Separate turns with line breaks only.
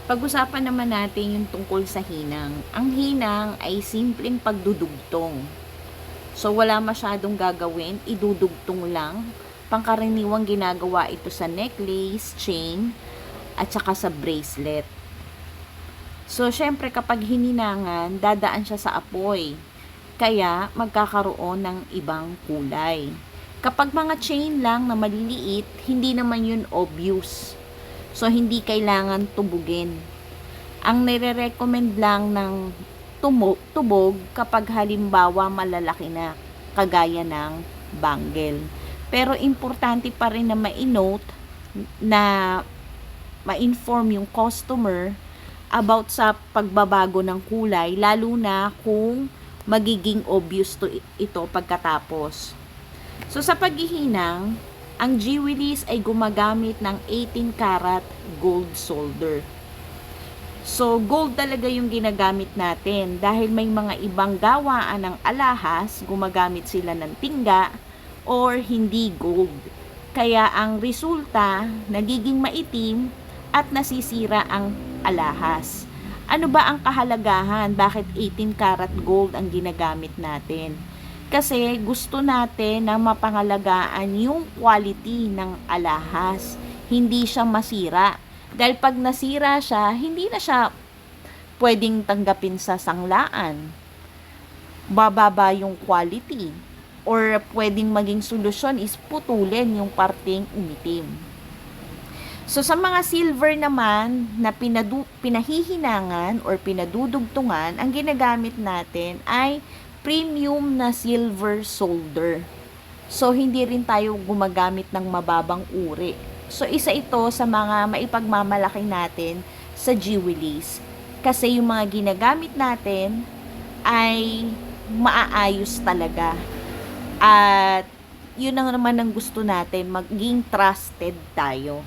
Pag-usapan naman natin yung tungkol sa hinang. Ang hinang ay simpleng pagdudugtong. So, wala masyadong gagawin, idudugtong lang. Pangkaraniwang ginagawa ito sa necklace, chain, at saka sa bracelet. So, syempre kapag hininangan, dadaan siya sa apoy. Kaya, magkakaroon ng ibang kulay. Kapag mga chain lang na maliliit, hindi naman yun obvious. So, hindi kailangan tubugin. Ang nire-recommend lang ng tubog kapag halimbawa malalaki na, kagaya ng bangle. Pero importante pa rin na ma-note na ma-inform yung customer about sa pagbabago ng kulay, lalo na kung magiging obvious to ito pagkatapos. So, sa paghihinang, ang jewelries ay gumagamit ng 18 karat gold solder. So, gold talaga yung ginagamit natin dahil may mga ibang gawaan ng alahas, gumagamit sila ng tingga or hindi gold. Kaya ang resulta, nagiging maitim at nasisira ang alahas. Ano ba ang kahalagahan? Bakit 18 karat gold ang ginagamit natin? Kasi gusto natin na mapangalagaan yung quality ng alahas. Hindi siya masira. Dahil pag nasira siya, hindi na siya pwedeng tanggapin sa sanglaan. Bababa yung quality. Or pwedeng maging solusyon is putulin yung parteng umitim. So, sa mga silver naman na pinahihinangan or pinadudugtungan, ang ginagamit natin ay premium na silver solder. So, hindi rin tayo gumagamit ng mababang uri. So, isa ito sa mga maipagmamalaki natin sa jewelries. Kasi yung mga ginagamit natin ay maaayos talaga. At yun ang naman ang gusto natin, maging trusted tayo.